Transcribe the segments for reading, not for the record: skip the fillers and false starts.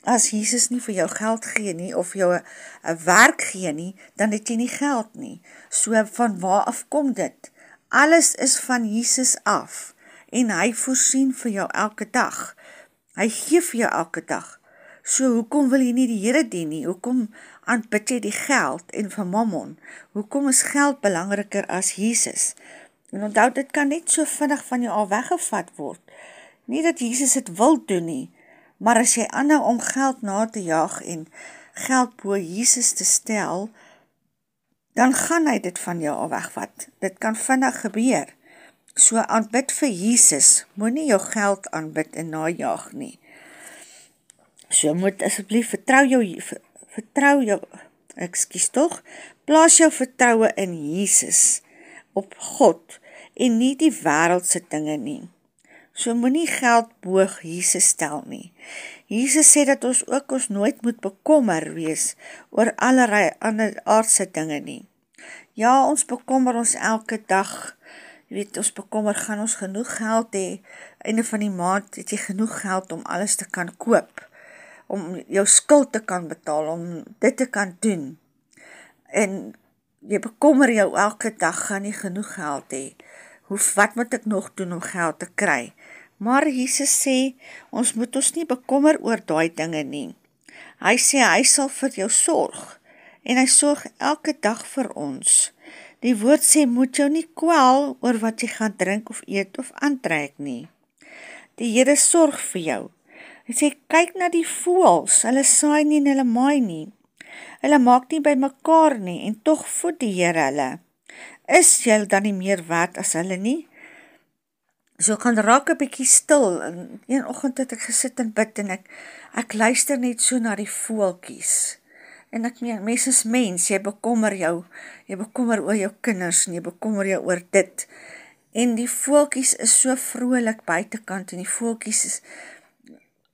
as Jesus nie vir jou geld gee nie, of jou 'n werk gee nie, dan het jy nie geld nie. So, van waar af kom dit? Alles is van Jesus af, en hy voorsien vir jou elke dag. Hy gee vir jou elke dag. So, hoekom wil jy nie die Here dien nie? Hoekom aanbid jy die geld en van mammon? Hoekom is geld belangriker as Jesus? En onthou, dit kan net so vinnig van jou al weggevat word. Nie dat Jesus het wil doen nie, maar as jy aanhou om geld na te jaag en geld bo Jesus te stel, dan gaan hy dit van jou al wegvat. Dit kan vinnig gebeur. So aanbid vir Jesus, moenie jou geld aanbid en najaag nie. So moet asseblief plaas jou vertroue in Jesus, op God, en nie die wêreldse dinge nie. So moenie geld bo Jesus stel nie. Jesus sê dat ons ook nooit moet bekommer wees oor allerlei ander aardse dinge nie. Ja, ons bekommer ons elke dag. Jy weet, ons bekommer, gaan ons genoeg geld hê? Einde van die maand het jy genoeg geld om alles te kan koop, om jou skuld te kan betaal, om dit te kan doen. En jy bekommer jou elke dag, gaan nie genoeg geld hê. Wat moet ek nog doen om geld te kry? Maar Jesus sê, ons moet ons nie bekommer oor daai dinge nie. Hy sê, hy sal vir jou sorg, en hy sorg elke dag vir ons. Die woord sê, moet jou nie kwel oor wat jy gaan drink of eet of aantrek nie. Die Here sorg vir jou. Hy sê, kyk na die voëls, hulle saai nie en hulle maai nie. Hulle maak nie by mekaar nie, en tog voed die Here hulle. Is jy dan nie meer werd as hulle nie? So ek gaan raak 'n bietjie stil, en een oggend het ek gesit en bid, en ek luister net so na die voeltjies, en ek meen, mens is mens, jy bekommer oor jou kinders, en jy bekommer jou oor dit, en die voeltjies is so vrolik buitekant, en die voeltjies is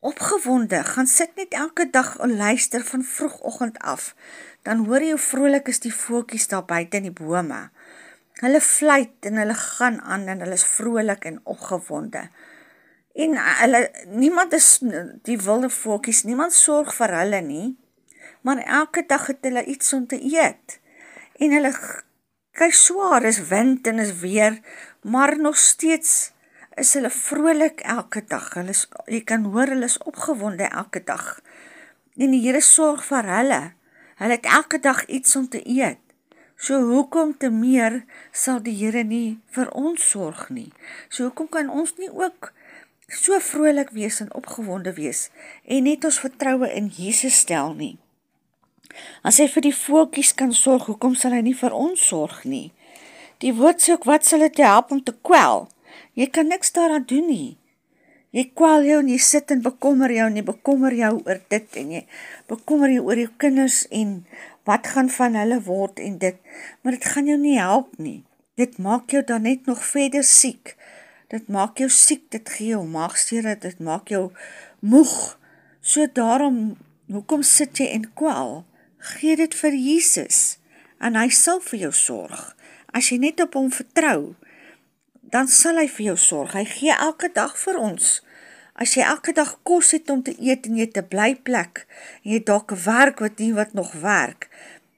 opgewonde, gaan sit net elke dag en luister van vroegoggend af, dan hoor jy hoe vrolik is die voeltjies daar buite in die bome. Hulle fluit en hulle gaan aan en hulle is vrolik en opgewonde. En niemand is die wilde voeltjies, niemand sorg vir hulle nie, maar elke dag het hulle iets om te eet. En hulle kry swaar, is wind en is weer, maar nog steeds is hulle vrolik elke dag. Jy kan hoor, hulle is opgewonde elke dag. En die Here sorg vir hulle. Hulle het elke dag iets om te eet. So hoekom te meer sal die Here nie vir ons sorg nie? So hoekom kan ons nie ook so vrolik wees en opgewonde wees en net ons vertroue in Jesus stel nie? As hy vir die voeltjies kan sorg, hoekom sal hy nie vir ons sorg nie? Die woord sê ook, wat sal dit jou help om te kwel? Jy kan niks daaraan doen nie. Jy kwel jou en jy sit en bekommer jou en jy bekommer jou oor dit en jy bekommer jou oor jou kinders en wat gaan van hulle word en dit, maar dit gaan jou nie help nie. Dit maak jou dan net nog verder siek. Dit maak jou siek, dit gee jou maagstere, dit maak jou moeg. So daarom, hoekom sit jy en kwel? Gee dit vir Jesus en hy sal vir jou sorg. As jy net op hom vertrou, dan sal hy vir jou sorg. Hy gee elke dag vir ons. As jy elke dag kos het om te eet en jy het 'n blyplek, en jy het dalk 'n werk wat nog werk,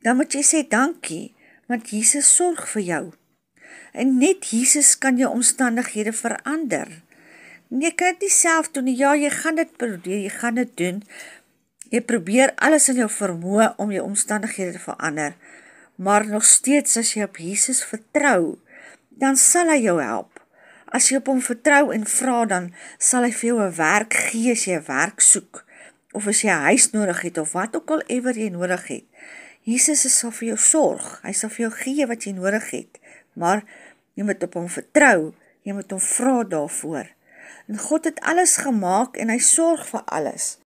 dan moet jy sê dankie, want Jesus sorg vir jou. En net Jesus kan jou omstandighede verander. Jy kan dit nie self doen nie. Ja, jy gaan dit probeer, jy gaan dit doen. Jy probeer alles in jou vermoë om jou omstandighede te verander, maar nog steeds as jy op Jesus vertrou, dan sal hy jou help. As jy op hom vertrou en vra, dan sal hy vir jou 'n werk gee as jy 'n werk soek, of as jy 'n huis nodig het, of wat ook al ever jy nodig het. Jesus sal vir jou sorg, hy sal vir jou gee wat jy nodig het, maar jy moet op hom vertrou, jy moet hom vra daarvoor. En God het alles gemaak en hy sorg vir alles.